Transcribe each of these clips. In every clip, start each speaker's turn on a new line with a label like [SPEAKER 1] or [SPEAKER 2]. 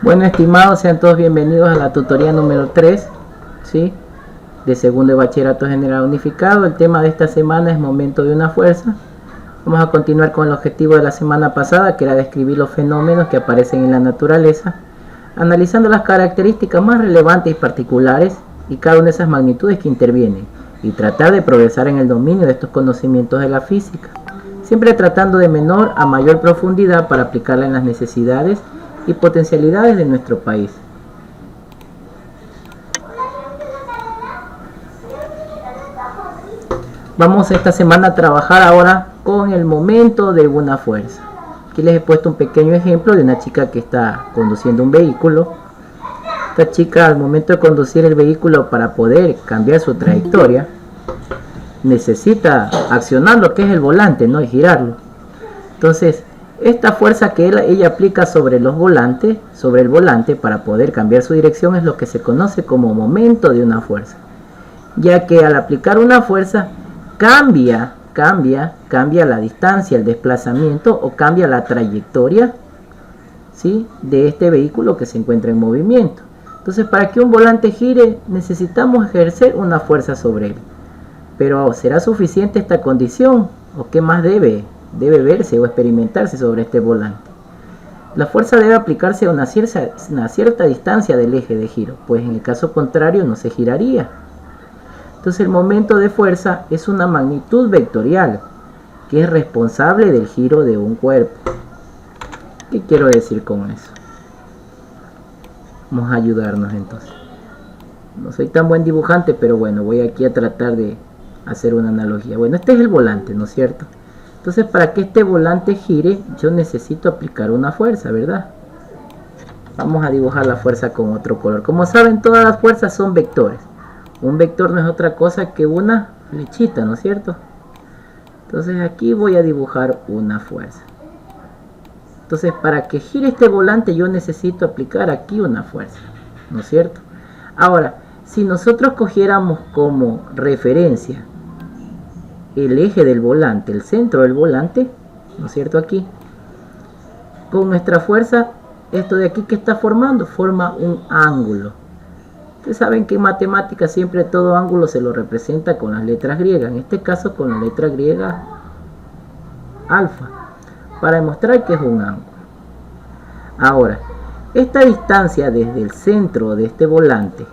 [SPEAKER 1] Bueno, estimados, sean todos bienvenidos a la tutoría número 3, ¿sí? De segundo de bachillerato general unificado. El tema de esta semana es momento de una fuerza. Vamos a continuar con el objetivo de la semana pasada, que era describir los fenómenos que aparecen en la naturaleza, analizando las características más relevantes y particulares y cada una de esas magnitudes que intervienen, y tratar de progresar en el dominio de estos conocimientos de la física, siempre tratando de menor a mayor profundidad para aplicarla en las necesidades y potencialidades de nuestro país. Vamos esta semana a trabajar ahora con el momento de una fuerza. Aquí les he puesto un pequeño ejemplo de una chica que está conduciendo un vehículo. Esta chica, al momento de conducir el vehículo, para poder cambiar su trayectoria, necesita accionar lo que es el volante, ¿no? Y girarlo. Entonces, esta fuerza que ella aplica sobre el volante para poder cambiar su dirección es lo que se conoce como momento de una fuerza, ya que al aplicar una fuerza cambia la distancia, el desplazamiento o cambia la trayectoria, ¿sí?, de este vehículo que se encuentra en movimiento. Entonces, para que un volante gire necesitamos ejercer una fuerza sobre él. Pero ¿será suficiente esta condición? ¿O qué más debe verse o experimentarse sobre este volante? La fuerza debe aplicarse a una cierta distancia del eje de giro, pues en el caso contrario no se giraría. Entonces el momento de fuerza es una magnitud vectorial que es responsable del giro de un cuerpo. ¿Qué quiero decir con eso? Vamos a ayudarnos entonces. No soy tan buen dibujante, pero bueno, voy aquí a tratar de hacer una analogía. Bueno, este es el volante, ¿no es cierto? Entonces, para que este volante gire, yo necesito aplicar una fuerza, ¿verdad? Vamos a dibujar la fuerza con otro color. Como saben, todas las fuerzas son vectores. Un vector no es otra cosa que una flechita, ¿no es cierto? Entonces, aquí voy a dibujar una fuerza. Entonces, para que gire este volante, yo necesito aplicar aquí una fuerza, ¿no es cierto? Ahora, si nosotros cogiéramos como referencia el eje del volante, el centro del volante, ¿no es cierto? Aquí, con nuestra fuerza, esto de aquí que está formando, forma un ángulo. Ustedes saben que en matemáticas siempre todo ángulo se lo representa con las letras griegas, en este caso con la letra griega alfa, para demostrar que es un ángulo. Ahora, esta distancia desde el centro de este volante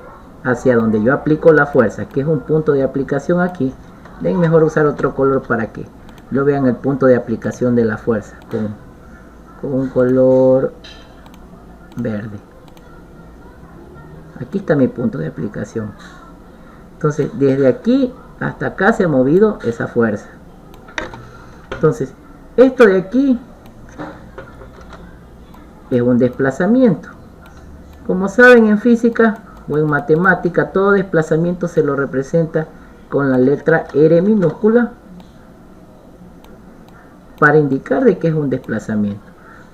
[SPEAKER 1] hacia donde yo aplico la fuerza, que es un punto de aplicación aquí, ven, mejor usar otro color para que lo vean el punto de aplicación de la fuerza, con un color verde. Aquí está mi punto de aplicación. Entonces, desde aquí hasta acá se ha movido esa fuerza. Entonces, esto de aquí es un desplazamiento. Como saben, en física o en matemática, todo desplazamiento se lo representa con la letra R minúscula para indicar de qué es un desplazamiento.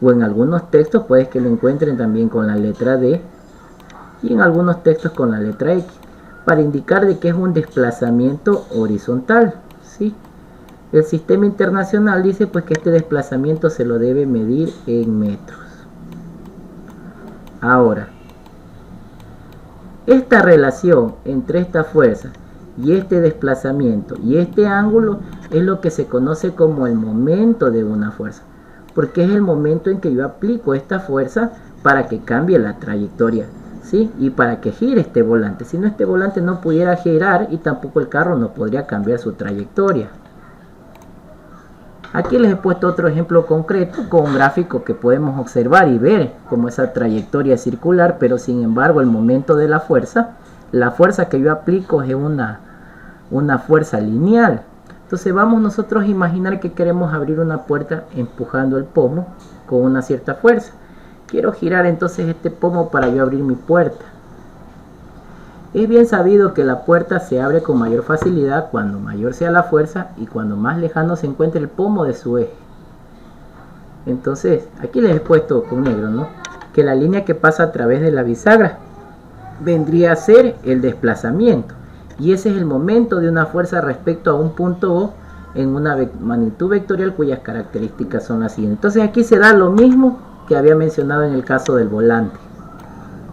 [SPEAKER 1] O en algunos textos puedes que lo encuentren también con la letra D, y en algunos textos con la letra X, para indicar de qué es un desplazamiento horizontal, ¿sí? El sistema internacional dice pues que este desplazamiento se lo debe medir en metros. Ahora, esta relación entre esta fuerza y este desplazamiento y este ángulo es lo que se conoce como el momento de una fuerza, porque es el momento en que yo aplico esta fuerza para que cambie la trayectoria, ¿sí? Y para que gire este volante. Si no, este volante no pudiera girar y tampoco el carro no podría cambiar su trayectoria. Aquí les he puesto otro ejemplo concreto con un gráfico que podemos observar y ver cómo esa trayectoria es circular, pero sin embargo el momento de la fuerza que yo aplico es una fuerza lineal. Entonces vamos nosotros a imaginar que queremos abrir una puerta empujando el pomo con una cierta fuerza. Quiero girar entonces este pomo para yo abrir mi puerta. Es bien sabido que la puerta se abre con mayor facilidad cuando mayor sea la fuerza y cuando más lejano se encuentre el pomo de su eje. Entonces, aquí les he puesto con negro, ¿no?, que la línea que pasa a través de la bisagra vendría a ser el desplazamiento. Y ese es el momento de una fuerza respecto a un punto O en una magnitud vectorial cuyas características son las siguientes. Entonces aquí se da lo mismo que había mencionado en el caso del volante.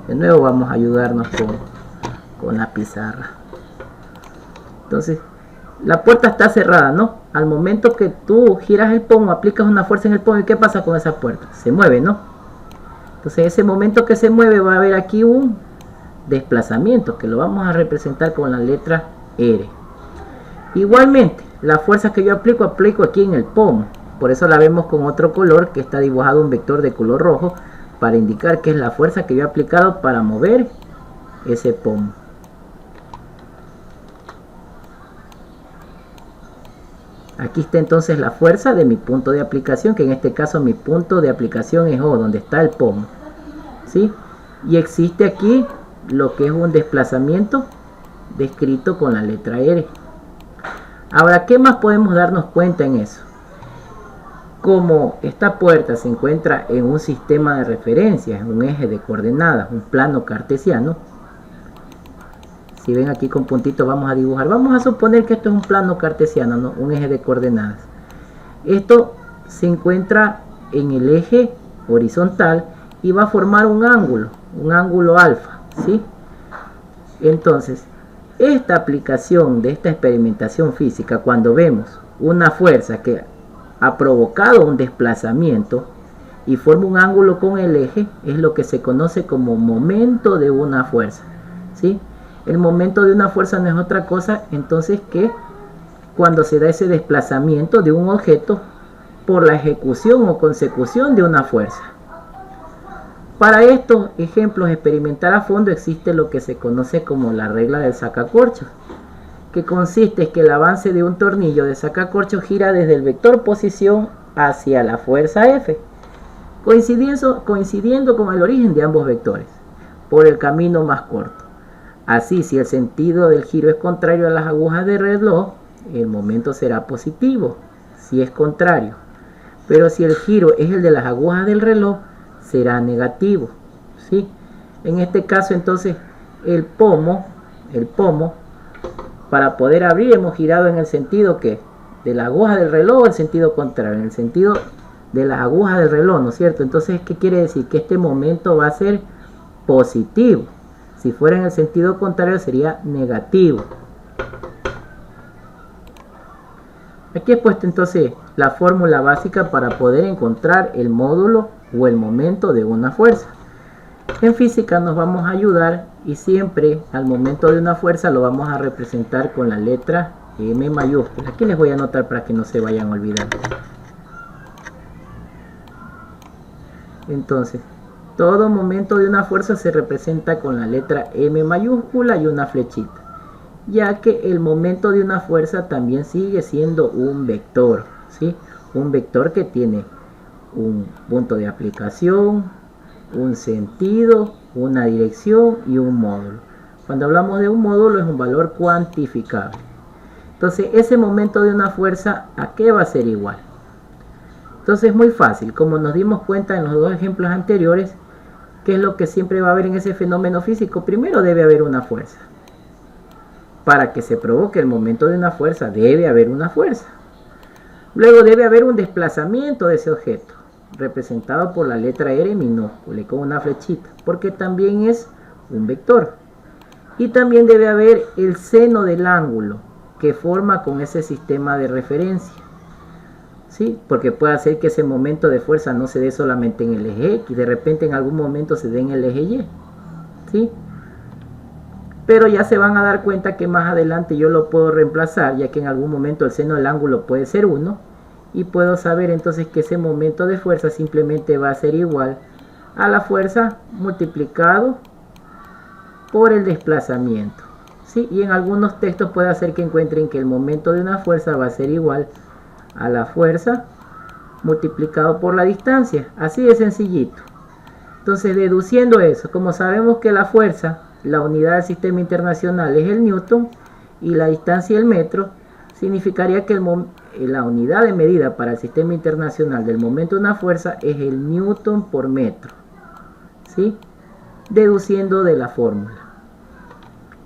[SPEAKER 1] De nuevo vamos a ayudarnos con la pizarra. Entonces, la puerta está cerrada, ¿no? Al momento que tú giras el pomo, aplicas una fuerza en el pomo, ¿y qué pasa con esa puerta? Se mueve, ¿no? Entonces, ese momento que se mueve va a haber aquí un desplazamiento, que lo vamos a representar con la letra R. Igualmente, la fuerza que yo aplico aquí en el pomo. Por eso la vemos con otro color, que está dibujado un vector de color rojo, para indicar que es la fuerza que yo he aplicado para mover ese pomo. Aquí está entonces la fuerza de mi punto de aplicación, que en este caso mi punto de aplicación es O, donde está el pomo, ¿sí? Y existe aquí lo que es un desplazamiento descrito con la letra R. Ahora, ¿qué más podemos darnos cuenta en eso? Como esta puerta se encuentra en un sistema de referencia, en un eje de coordenadas, un plano cartesiano. Si ven aquí con puntitos vamos a dibujar. Vamos a suponer que esto es un plano cartesiano, ¿no? Un eje de coordenadas. Esto se encuentra en el eje horizontal y va a formar un ángulo alfa, ¿sí? Entonces, esta aplicación de esta experimentación física, cuando vemos una fuerza que ha provocado un desplazamiento y forma un ángulo con el eje, es lo que se conoce como momento de una fuerza, ¿sí? El momento de una fuerza no es otra cosa entonces que cuando se da ese desplazamiento de un objeto por la ejecución o consecución de una fuerza. Para estos ejemplos experimental a fondo existe lo que se conoce como la regla del sacacorchos, que consiste en que el avance de un tornillo de sacacorchos gira desde el vector posición hacia la fuerza F, coincidiendo con el origen de ambos vectores, por el camino más corto. Así, si el sentido del giro es contrario a las agujas del reloj, el momento será positivo, si es contrario. Pero si el giro es el de las agujas del reloj, será negativo, ¿sí? En este caso, entonces, el pomo, para poder abrir, hemos girado en el sentido que de la aguja del reloj, el sentido contrario, en el sentido de las agujas del reloj, ¿no es cierto? Entonces, ¿qué quiere decir? Que este momento va a ser positivo. Si fuera en el sentido contrario sería negativo. Aquí he puesto entonces la fórmula básica para poder encontrar el módulo o el momento de una fuerza. En física nos vamos a ayudar y siempre al momento de una fuerza lo vamos a representar con la letra M mayúscula. Aquí les voy a anotar para que no se vayan a olvidar. Entonces, todo momento de una fuerza se representa con la letra M mayúscula y una flechita, ya que el momento de una fuerza también sigue siendo un vector, ¿sí? Un vector que tiene un punto de aplicación, un sentido, una dirección y un módulo. Cuando hablamos de un módulo es un valor cuantificable. Entonces, ese momento de una fuerza, ¿a qué va a ser igual? Entonces es muy fácil, como nos dimos cuenta en los dos ejemplos anteriores, ¿qué es lo que siempre va a haber en ese fenómeno físico? Primero debe haber una fuerza. Para que se provoque el momento de una fuerza, debe haber una fuerza. Luego debe haber un desplazamiento de ese objeto, representado por la letra R minúscula y con una flechita, porque también es un vector. Y también debe haber el seno del ángulo que forma con ese sistema de referencia. ¿Sí? Porque puede hacer que ese momento de fuerza no se dé solamente en el eje X, de repente en algún momento se dé en el eje Y, ¿sí? Pero ya se van a dar cuenta que más adelante yo lo puedo reemplazar, ya que en algún momento el seno del ángulo puede ser 1, y puedo saber entonces que ese momento de fuerza simplemente va a ser igual a la fuerza multiplicado por el desplazamiento, ¿sí? Y en algunos textos puede hacer que encuentren que el momento de una fuerza va a ser igual a la fuerza multiplicado por la distancia, así de sencillito. Entonces, deduciendo eso, como sabemos que la fuerza, la unidad del sistema internacional es el newton y la distancia el metro, significaría que la unidad de medida para el sistema internacional del momento de una fuerza es el newton por metro, ¿sí? Deduciendo de la fórmula.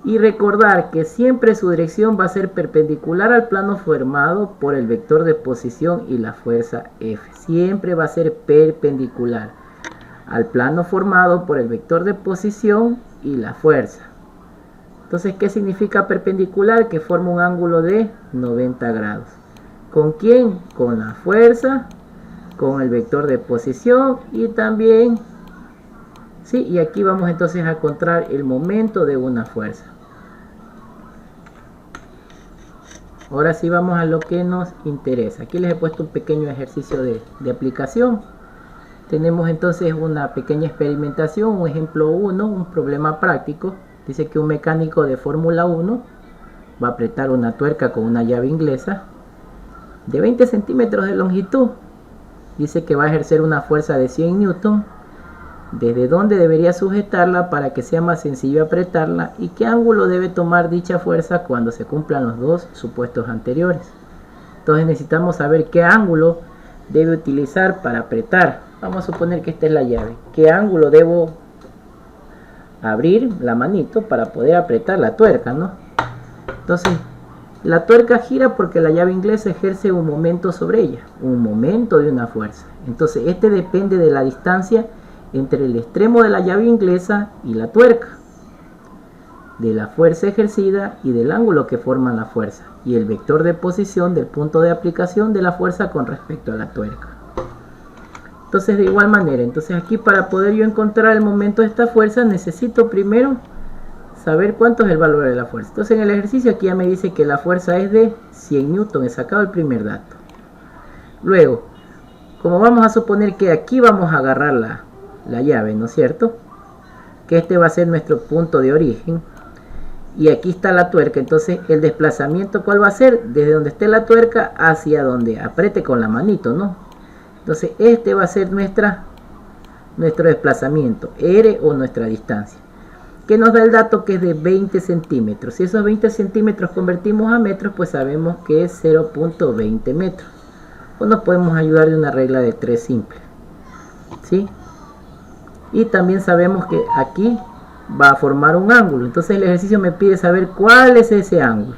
[SPEAKER 1] Y recordar que siempre su dirección va a ser perpendicular al plano formado por el vector de posición y la fuerza F. Siempre va a ser perpendicular. al plano formado por el vector de posición y la fuerza. Entonces, ¿qué significa perpendicular? Que forma un ángulo de 90 grados. ¿Con quién? Con la fuerza, con el vector de posición y también, sí, y aquí vamos entonces a encontrar el momento de una fuerza. Ahora sí vamos a lo que nos interesa. Aquí les he puesto un pequeño ejercicio de aplicación. Tenemos entonces una pequeña experimentación, un ejemplo 1, un problema práctico. Dice que un mecánico de Fórmula 1 va a apretar una tuerca con una llave inglesa de 20 centímetros de longitud. Dice que va a ejercer una fuerza de 100 newton. ¿Desde dónde debería sujetarla para que sea más sencillo apretarla? ¿Y qué ángulo debe tomar dicha fuerza cuando se cumplan los dos supuestos anteriores? Entonces necesitamos saber qué ángulo debe utilizar para apretar. Vamos a suponer que esta es la llave. ¿Qué ángulo debo abrir la manito para poder apretar la tuerca, ¿no? Entonces, la tuerca gira porque la llave inglesa ejerce un momento sobre ella, un momento de una fuerza. Entonces, este depende de la distancia entre el extremo de la llave inglesa y la tuerca, de la fuerza ejercida y del ángulo que forman la fuerza, y el vector de posición del punto de aplicación de la fuerza con respecto a la tuerca. Entonces, de igual manera, entonces aquí para poder yo encontrar el momento de esta fuerza, necesito primero saber cuánto es el valor de la fuerza. Entonces, en el ejercicio aquí ya me dice que la fuerza es de 100 newton, he sacado el primer dato. Luego, como vamos a suponer que aquí vamos a agarrar la llave, ¿no es cierto? Que este va a ser nuestro punto de origen. Y aquí está la tuerca, entonces el desplazamiento, ¿cuál va a ser? Desde donde esté la tuerca hacia donde apriete con la manito, ¿no? Entonces este va a ser nuestro desplazamiento, R, o nuestra distancia, que nos da el dato que es de 20 centímetros. Si esos 20 centímetros convertimos a metros, pues sabemos que es 0.20 metros. O nos podemos ayudar de una regla de 3 simple, ¿sí? Y también sabemos que aquí va a formar un ángulo. Entonces el ejercicio me pide saber cuál es ese ángulo.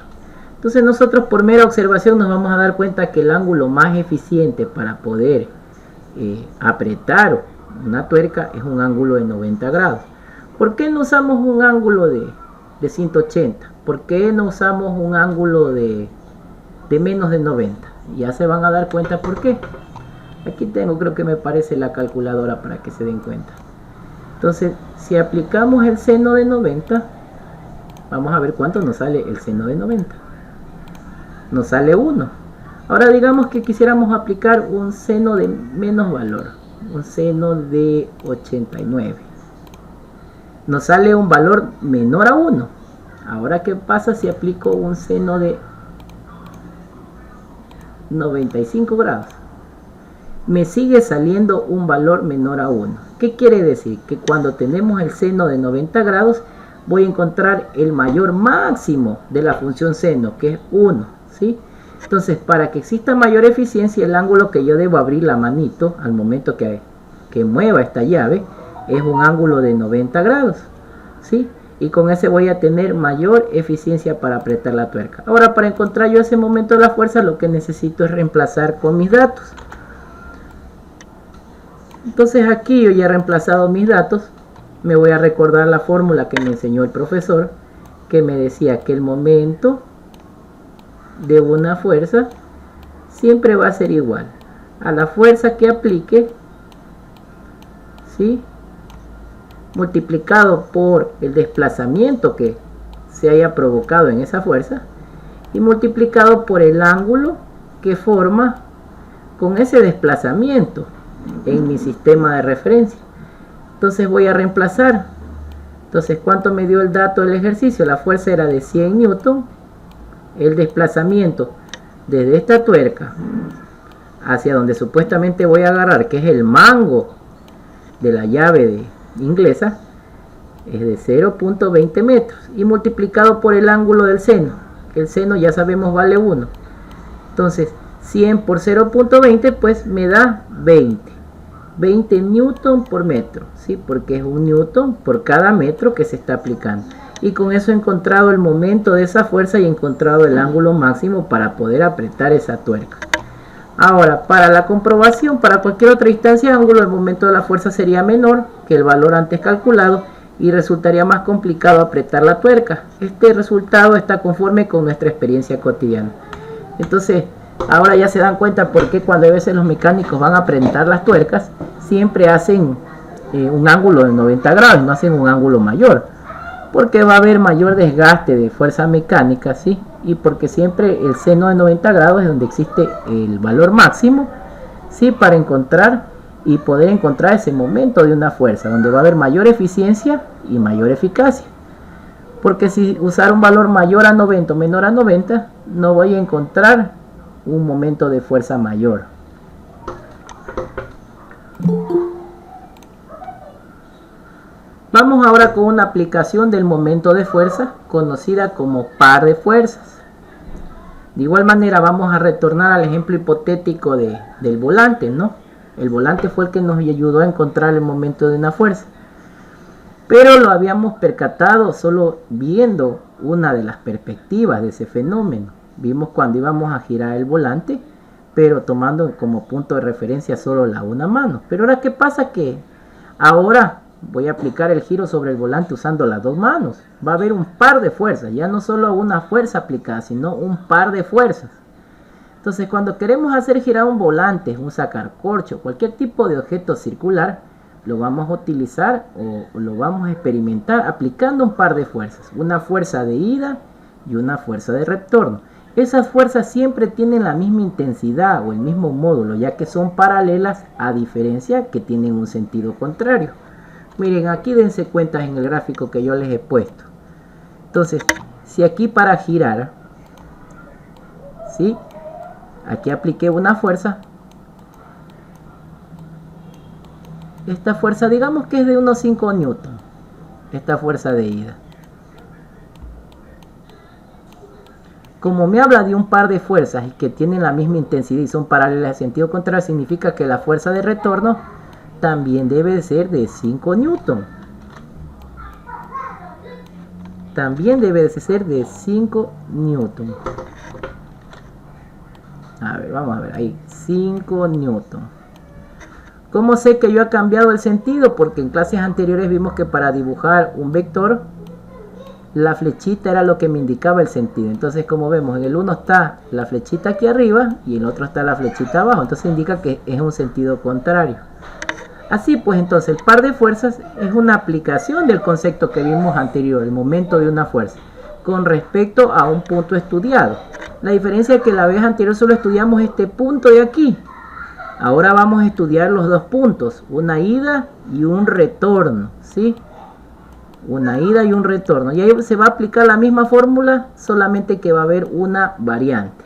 [SPEAKER 1] Entonces nosotros por mera observación nos vamos a dar cuenta que el ángulo más eficiente para poder apretar una tuerca es un ángulo de 90 grados. ¿Por qué no usamos un ángulo de 180? ¿Por qué no usamos un ángulo de menos de 90? Ya se van a dar cuenta por qué. Aquí tengo, creo que me parece la calculadora para que se den cuenta. Entonces, si aplicamos el seno de 90, vamos a ver cuánto nos sale el seno de 90. Nos sale 1. Ahora digamos que quisiéramos aplicar un seno de menos valor, un seno de 89. Nos sale un valor menor a 1. Ahora, ¿qué pasa si aplico un seno de 95 grados? Me sigue saliendo un valor menor a 1. ¿Qué quiere decir? Que cuando tenemos el seno de 90 grados, voy a encontrar el mayor máximo de la función seno, que es 1, ¿sí? Entonces, para que exista mayor eficiencia, el ángulo que yo debo abrir la manito al momento que mueva esta llave es un ángulo de 90 grados, ¿sí? Y con ese voy a tener mayor eficiencia para apretar la tuerca. Ahora, para encontrar yo ese momento de la fuerza, lo que necesito es reemplazar con mis datos. Entonces aquí yo ya he reemplazado mis datos. Me voy a recordar la fórmula que me enseñó el profesor, que me decía que el momento de una fuerza siempre va a ser igual a la fuerza que aplique, ¿sí?, multiplicado por el desplazamiento que se haya provocado en esa fuerza y multiplicado por el ángulo que forma con ese desplazamiento en mi sistema de referencia. Entonces voy a reemplazar. Entonces, ¿cuánto me dio el dato del ejercicio? La fuerza era de 100 newton. El desplazamiento desde esta tuerca hacia donde supuestamente voy a agarrar, que es el mango de la llave inglesa, es de 0.20 metros. Y multiplicado por el ángulo del seno, que el seno ya sabemos vale 1. Entonces, 100 por 0.20, pues me da 20 newton por metro, ¿sí? Porque es un newton por cada metro que se está aplicando. Y con eso he encontrado el momento de esa fuerza y he encontrado el ángulo máximo para poder apretar esa tuerca. Ahora, para la comprobación, para cualquier otra instancia de ángulo, el momento de la fuerza sería menor que el valor antes calculado y resultaría más complicado apretar la tuerca. Este resultado está conforme con nuestra experiencia cotidiana. Entonces, ahora ya se dan cuenta por qué cuando a veces los mecánicos van a apretar las tuercas, siempre hacen un ángulo de 90 grados, no hacen un ángulo mayor, porque va a haber mayor desgaste de fuerza mecánica, ¿sí? Y porque siempre el seno de 90 grados es donde existe el valor máximo, ¿sí? Para encontrar y poder encontrar ese momento de una fuerza, donde va a haber mayor eficiencia y mayor eficacia. Porque si usar un valor mayor a 90 o menor a 90, no voy a encontrar un momento de fuerza mayor. Vamos ahora con una aplicación del momento de fuerza conocida como par de fuerzas. De igual manera vamos a retornar al ejemplo hipotético del volante, ¿no? El volante fue el que nos ayudó a encontrar el momento de una fuerza. Pero lo habíamos percatado solo viendo una de las perspectivas de ese fenómeno. Vimos cuando íbamos a girar el volante, pero tomando como punto de referencia solo la una mano. Pero ahora, ¿qué pasa? Que ahora voy a aplicar el giro sobre el volante usando las dos manos. Va a haber un par de fuerzas, ya no solo una fuerza aplicada, sino un par de fuerzas. Entonces, cuando queremos hacer girar un volante, un sacacorcho, cualquier tipo de objeto circular, lo vamos a utilizar o lo vamos a experimentar aplicando un par de fuerzas. Una fuerza de ida y una fuerza de retorno. Esas fuerzas siempre tienen la misma intensidad o el mismo módulo, ya que son paralelas, a diferencia que tienen un sentido contrario. Miren, aquí dense cuenta en el gráfico que yo les he puesto. Entonces, si aquí para girar, ¿sí? Aquí apliqué una fuerza. Esta fuerza, digamos que es de unos 5 newton. Esta fuerza de ida. Como me habla de un par de fuerzas y que tienen la misma intensidad y son paralelas en sentido contrario, significa que la fuerza de retorno también debe ser de 5 newton. También debe de ser de 5 newton. A ver, vamos a ver ahí, 5 newton. ¿Cómo sé que yo he cambiado el sentido? Porque en clases anteriores vimos que para dibujar un vector, la flechita era lo que me indicaba el sentido. Entonces, como vemos, en el uno está la flechita aquí arriba y en el otro está la flechita abajo. Entonces indica que es un sentido contrario. Así pues, entonces el par de fuerzas es una aplicación del concepto que vimos anterior, el momento de una fuerza, con respecto a un punto estudiado. La diferencia es que la vez anterior solo estudiamos este punto de aquí. Ahora vamos a estudiar los dos puntos, una ida y un retorno, ¿sí? Una ida y un retorno. Y ahí se va a aplicar la misma fórmula, solamente que va a haber una variante.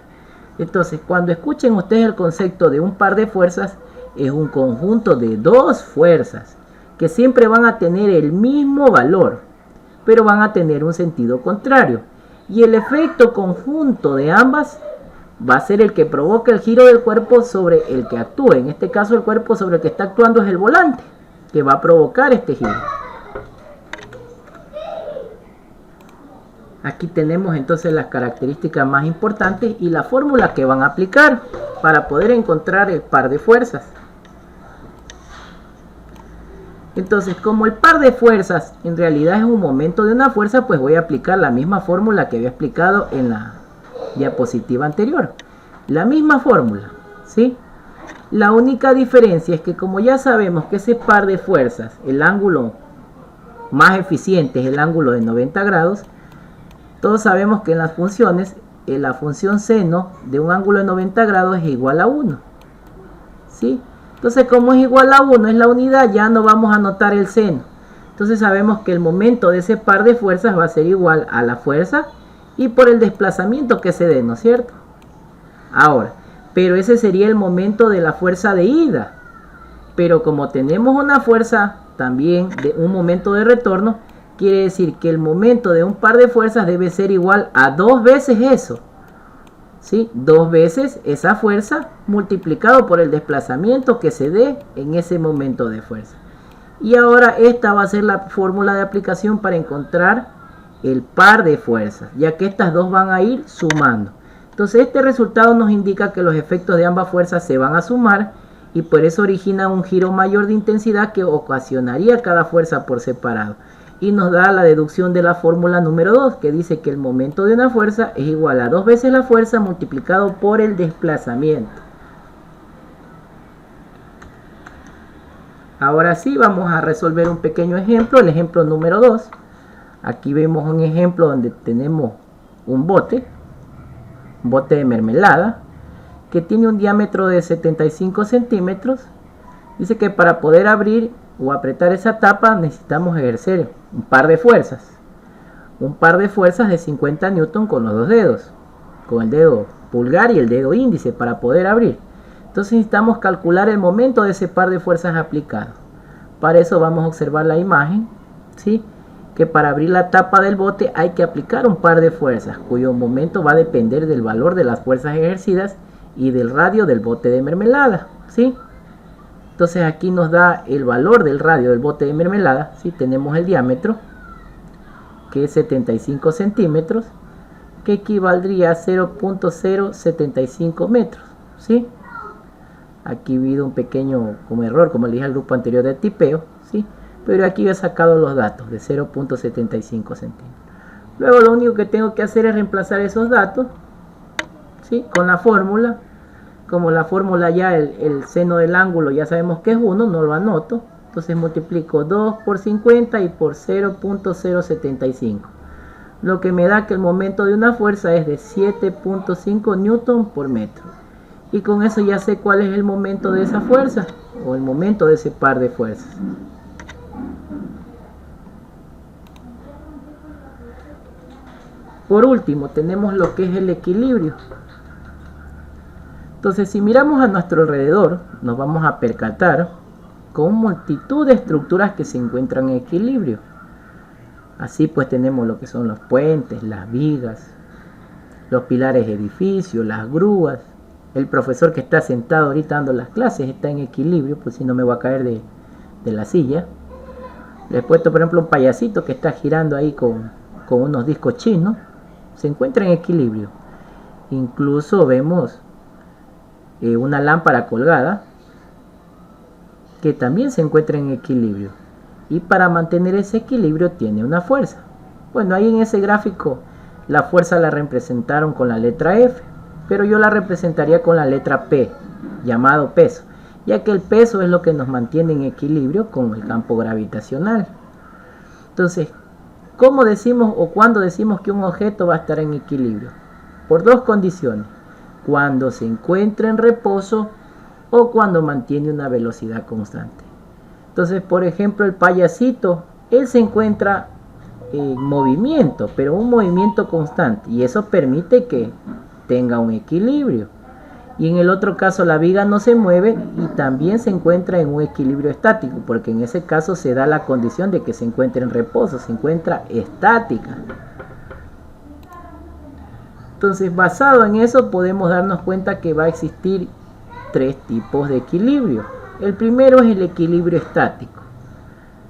[SPEAKER 1] Entonces, cuando escuchen ustedes el concepto de un par de fuerzas, es un conjunto de dos fuerzas que siempre van a tener el mismo valor, pero van a tener un sentido contrario. Y el efecto conjunto de ambas va a ser el que provoca el giro del cuerpo sobre el que actúe. En este caso, el cuerpo sobre el que está actuando es el volante, que va a provocar este giro. Aquí tenemos entonces las características más importantes y la fórmula que van a aplicar para poder encontrar el par de fuerzas. Entonces, como el par de fuerzas en realidad es un momento de una fuerza, pues voy a aplicar la misma fórmula que había explicado en la diapositiva anterior. La misma fórmula, ¿sí? La única diferencia es que, como ya sabemos que ese par de fuerzas, el ángulo más eficiente es el ángulo de 90 grados, todos sabemos que en las funciones, la función seno de un ángulo de 90 grados es igual a 1, ¿sí? Entonces, como es igual a 1, es la unidad, ya no vamos a notar el seno. Entonces sabemos que el momento de ese par de fuerzas va a ser igual a la fuerza y por el desplazamiento que se dé, ¿no es cierto? Ahora, pero ese sería el momento de la fuerza de ida. Pero como tenemos una fuerza también de un momento de retorno, quiere decir que el momento de un par de fuerzas debe ser igual a 2 veces eso. ¿Sí? 2 veces esa fuerza multiplicado por el desplazamiento que se dé en ese momento de fuerza. Y ahora esta va a ser la fórmula de aplicación para encontrar el par de fuerzas, ya que estas dos van a ir sumando. Entonces este resultado nos indica que los efectos de ambas fuerzas se van a sumar y por eso origina un giro mayor de intensidad que ocasionaría cada fuerza por separado. Y nos da la deducción de la fórmula número 2, que dice que el momento de una fuerza es igual a 2 veces la fuerza multiplicado por el desplazamiento. Ahora sí vamos a resolver un pequeño ejemplo, el ejemplo número 2. Aquí vemos un ejemplo donde tenemos un bote de mermelada, que tiene un diámetro de 75 centímetros. Dice que para poder abrir o apretar esa tapa necesitamos ejercer un par de fuerzas de 50 newton con los dos dedos, con el dedo pulgar y el dedo índice para poder abrir. Entonces necesitamos calcular el momento de ese par de fuerzas aplicado. Para eso vamos a observar la imagen, ¿sí? Que para abrir la tapa del bote hay que aplicar un par de fuerzas, cuyo momento va a depender del valor de las fuerzas ejercidas y del radio del bote de mermelada, ¿sí? Entonces aquí nos da el valor del radio del bote de mermelada, ¿sí? Tenemos el diámetro, que es 75 centímetros, que equivaldría a 0.075 metros, ¿sí? Aquí ha habido un pequeño error, como le dije al grupo anterior de tipeo, ¿sí? Pero aquí he sacado los datos de 0.75 centímetros. Luego lo único que tengo que hacer es reemplazar esos datos, ¿sí? Con la fórmula. Como la fórmula ya, el seno del ángulo ya sabemos que es 1, no lo anoto. Entonces multiplico 2 por 50 y por 0.075. Lo que me da que el momento de una fuerza es de 7.5 newton por metro. Y con eso ya sé cuál es el momento de esa fuerza, o el momento de ese par de fuerzas. Por último, tenemos lo que es el equilibrio. Entonces, si miramos a nuestro alrededor, nos vamos a percatar con multitud de estructuras que se encuentran en equilibrio. Así pues tenemos lo que son los puentes, las vigas, los pilares de edificios, las grúas. El profesor que está sentado ahorita dando las clases está en equilibrio, pues si no me voy a caer de la silla. Le he puesto por ejemplo un payasito que está girando ahí con unos discos chinos. Se encuentra en equilibrio. Incluso vemos una lámpara colgada que también se encuentra en equilibrio. Y para mantener ese equilibrio tiene una fuerza. Bueno, ahí en ese gráfico la fuerza la representaron con la letra F, pero yo la representaría con la letra P, llamado peso, ya que el peso es lo que nos mantiene en equilibrio con el campo gravitacional. Entonces, ¿cómo decimos o cuándo decimos que un objeto va a estar en equilibrio? Por dos condiciones: cuando se encuentra en reposo o cuando mantiene una velocidad constante. Entonces, por ejemplo, el payasito, él se encuentra en movimiento, pero un movimiento constante, y eso permite que tenga un equilibrio. Y en el otro caso la viga no se mueve y también se encuentra en un equilibrio estático, porque en ese caso se da la condición de que se encuentre en reposo, se encuentra estática. Entonces, basado en eso podemos darnos cuenta que va a existir tres tipos de equilibrio. El primero es el equilibrio estático.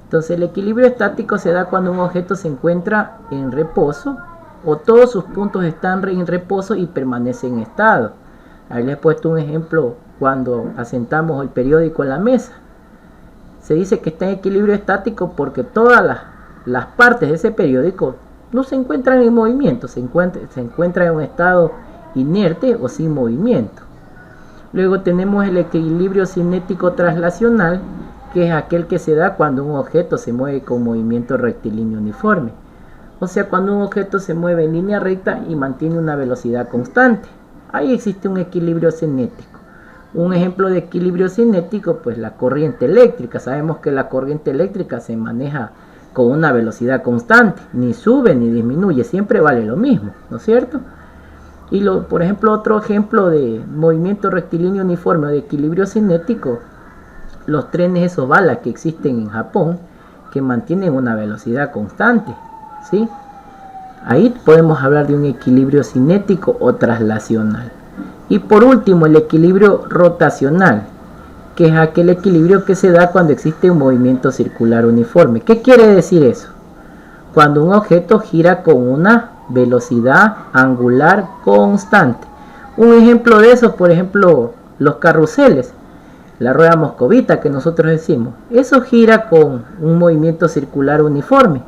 [SPEAKER 1] Entonces el equilibrio estático se da cuando un objeto se encuentra en reposo o todos sus puntos están en reposo y permanecen en estado. Ahí les he puesto un ejemplo cuando asentamos el periódico en la mesa. Se dice que está en equilibrio estático porque todas las partes de ese periódico no se encuentran en movimiento, se encuentran en un estado inerte o sin movimiento. Luego tenemos el equilibrio cinético traslacional, que es aquel que se da cuando un objeto se mueve con movimiento rectilíneo uniforme. O sea, cuando un objeto se mueve en línea recta y mantiene una velocidad constante. Ahí existe un equilibrio cinético. Un ejemplo de equilibrio cinético, pues la corriente eléctrica. Sabemos que la corriente eléctrica se maneja con una velocidad constante. Ni sube ni disminuye, siempre vale lo mismo, ¿no es cierto? Y por ejemplo, otro ejemplo de movimiento rectilíneo uniforme o de equilibrio cinético, los trenes esos balas que existen en Japón, que mantienen una velocidad constante, ¿sí? Ahí podemos hablar de un equilibrio cinético o traslacional. Y por último, el equilibrio rotacional, que es aquel equilibrio que se da cuando existe un movimiento circular uniforme. ¿Qué quiere decir eso? Cuando un objeto gira con una velocidad angular constante. Un ejemplo de eso, por ejemplo, los carruseles, la rueda moscovita que nosotros decimos, eso gira con un movimiento circular uniforme.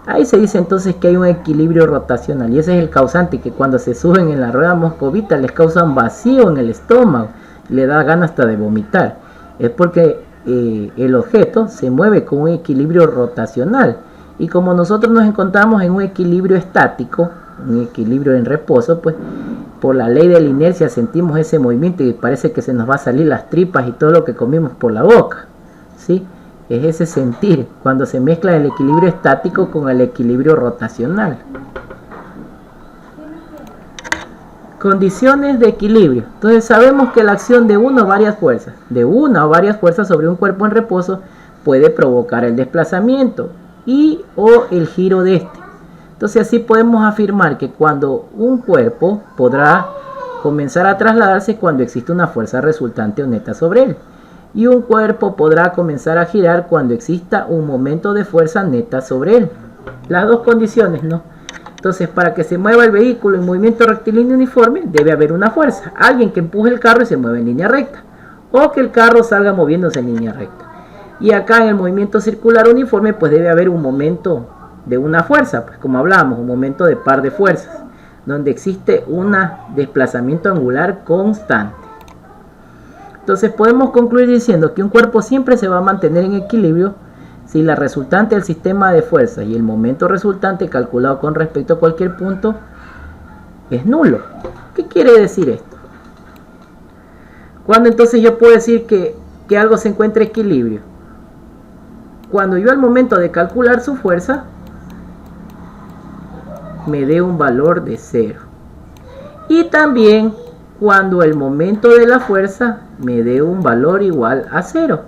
[SPEAKER 1] Ahí se dice entonces que hay un equilibrio rotacional y ese es el causante, que cuando se suben en la rueda moscovita les causa un vacío en el estómago, le da ganas hasta de vomitar. Es porque el objeto se mueve con un equilibrio rotacional y como nosotros nos encontramos en un equilibrio estático, un equilibrio en reposo, pues por la ley de la inercia sentimos ese movimiento y parece que se nos va a salir las tripas y todo lo que comimos por la boca, ¿sí? Es ese sentir cuando se mezcla el equilibrio estático con el equilibrio rotacional. Condiciones de equilibrio. Entonces sabemos que la acción de una o varias fuerzas sobre un cuerpo en reposo puede provocar el desplazamiento y o el giro de este. Entonces así podemos afirmar que cuando un cuerpo podrá comenzar a trasladarse cuando existe una fuerza resultante o neta sobre él. Y un cuerpo podrá comenzar a girar cuando exista un momento de fuerza neta sobre él. Las dos condiciones, ¿no? Entonces, para que se mueva el vehículo en movimiento rectilíneo uniforme, debe haber una fuerza. Alguien que empuje el carro y se mueve en línea recta. O que el carro salga moviéndose en línea recta. Y acá en el movimiento circular uniforme, pues debe haber un momento de una fuerza. Pues como hablábamos, un momento de par de fuerzas. Donde existe un desplazamiento angular constante. Entonces podemos concluir diciendo que un cuerpo siempre se va a mantener en equilibrio si la resultante del sistema de fuerzas y el momento resultante calculado con respecto a cualquier punto es nulo. ¿Qué quiere decir esto? Cuando entonces yo puedo decir que algo se encuentra en equilibrio. Cuando yo al momento de calcular su fuerza me dé un valor de 0. Y también cuando el momento de la fuerza me dé un valor igual a 0.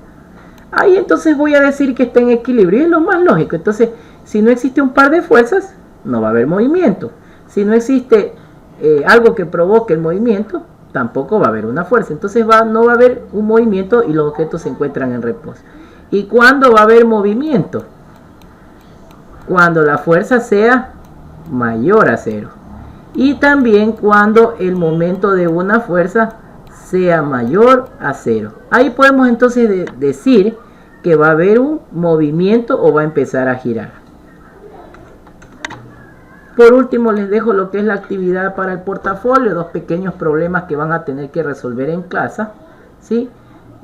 [SPEAKER 1] Ahí entonces voy a decir que está en equilibrio y es lo más lógico. Entonces, si no existe un par de fuerzas, no va a haber movimiento. Si no existe algo que provoque el movimiento, tampoco va a haber una fuerza. Entonces no va a haber un movimiento y los objetos se encuentran en reposo. ¿Y cuándo va a haber movimiento? Cuando la fuerza sea mayor a 0. Y también cuando el momento de una fuerza sea mayor a 0. Ahí podemos entonces decir que va a haber un movimiento o va a empezar a girar. Por último les dejo lo que es la actividad para el portafolio, dos pequeños problemas que van a tener que resolver en casa, ¿sí?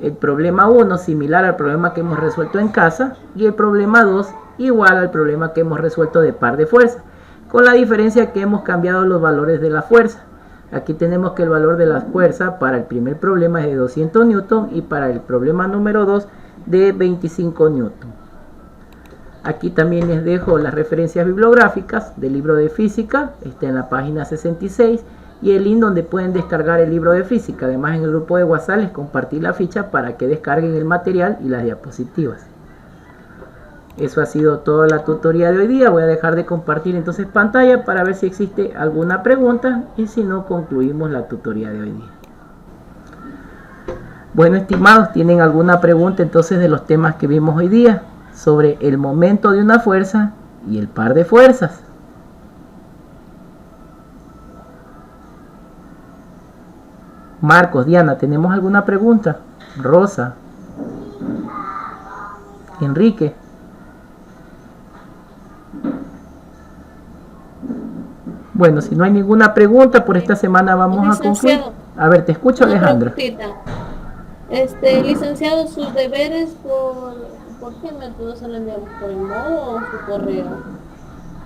[SPEAKER 1] El problema 1 similar al problema que hemos resuelto en casa y el problema 2 igual al problema que hemos resuelto de par de fuerza, con la diferencia que hemos cambiado los valores de la fuerza. Aquí tenemos que el valor de la fuerza para el primer problema es de 200 newton y para el problema número 2 de 25 newton. Aquí también les dejo las referencias bibliográficas del libro de física, está en la página 66 y el link donde pueden descargar el libro de física. Además en el grupo de WhatsApp les compartí la ficha para que descarguen el material y las diapositivas. Eso ha sido toda la tutoría de hoy día. Voy a dejar de compartir entonces pantalla para ver si existe alguna pregunta y si no concluimos la tutoría de hoy día. Bueno, estimados, ¿tienen alguna pregunta entonces de los temas que vimos hoy día sobre el momento de una fuerza y el par de fuerzas? Marcos, Diana, ¿tenemos alguna pregunta? Rosa, Enrique. Bueno, si no hay ninguna pregunta, por esta semana vamos a concluir. A ver, te escucho, Alejandra.
[SPEAKER 2] Licenciado, sus deberes, ¿por qué método se le enviamos? ¿Por el modo o su correo?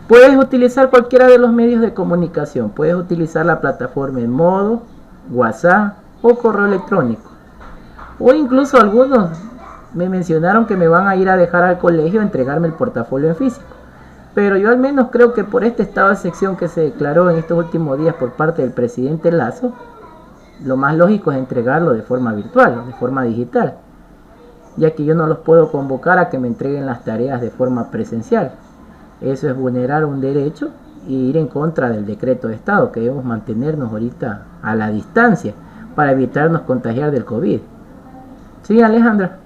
[SPEAKER 1] Puedes utilizar cualquiera de los medios de comunicación. Puedes utilizar la plataforma en modo, WhatsApp o correo electrónico. O incluso algunos me mencionaron que me van a ir a dejar al colegio a entregarme el portafolio en físico. Pero yo al menos creo que por este estado de sección que se declaró en estos últimos días por parte del presidente Lazo, lo más lógico es entregarlo de forma virtual, de forma digital, ya que yo no los puedo convocar a que me entreguen las tareas de forma presencial. Eso es vulnerar un derecho y ir en contra del decreto de Estado, que debemos mantenernos ahorita a la distancia para evitarnos contagiar del COVID. ¿Sí, Alejandra?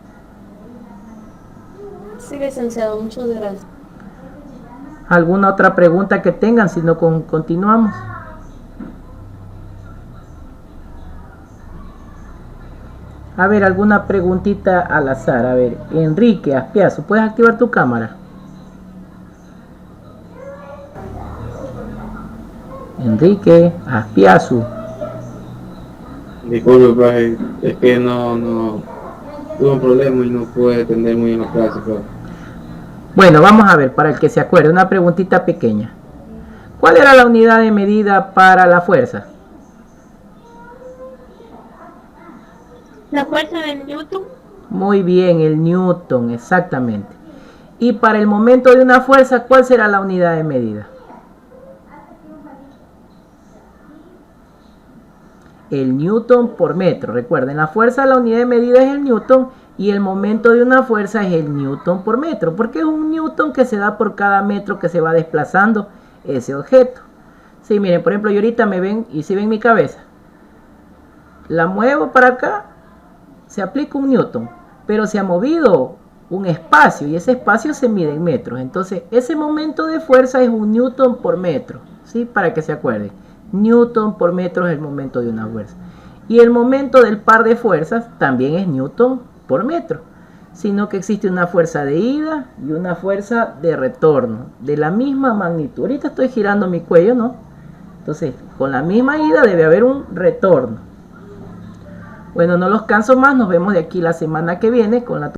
[SPEAKER 2] Sí, licenciado, muchas gracias.
[SPEAKER 1] ¿Alguna otra pregunta que tengan? Si no, continuamos. A ver, alguna preguntita al azar. A ver, Enrique Aspiazu, ¿puedes activar tu cámara? Enrique Aspiazu.
[SPEAKER 3] Disculpe, profe, es que no tuve un problema y no pude atender muy bien la clase, profe.
[SPEAKER 1] Bueno, vamos a ver, para el que se acuerde, una preguntita pequeña. ¿Cuál era la unidad de medida para la fuerza?
[SPEAKER 2] La fuerza del Newton.
[SPEAKER 1] Muy bien, el Newton, exactamente. Y para el momento de una fuerza, ¿cuál será la unidad de medida? El Newton por metro. Recuerden, la fuerza, la unidad de medida es el Newton y el momento de una fuerza es el Newton por metro, porque es un Newton que se da por cada metro que se va desplazando ese objeto. Sí, miren, por ejemplo, yo ahorita me ven y si ven mi cabeza, la muevo para acá, se aplica un Newton, pero se ha movido un espacio y ese espacio se mide en metros. Entonces, ese momento de fuerza es un Newton por metro, ¿sí? Para que se acuerden. Newton por metro es el momento de una fuerza. Y el momento del par de fuerzas también es Newton por metro. Sino que existe una fuerza de ida y una fuerza de retorno de la misma magnitud. Ahorita estoy girando mi cuello, ¿no? Entonces, con la misma ida debe haber un retorno. Bueno, no los canso más. Nos vemos de aquí la semana que viene con la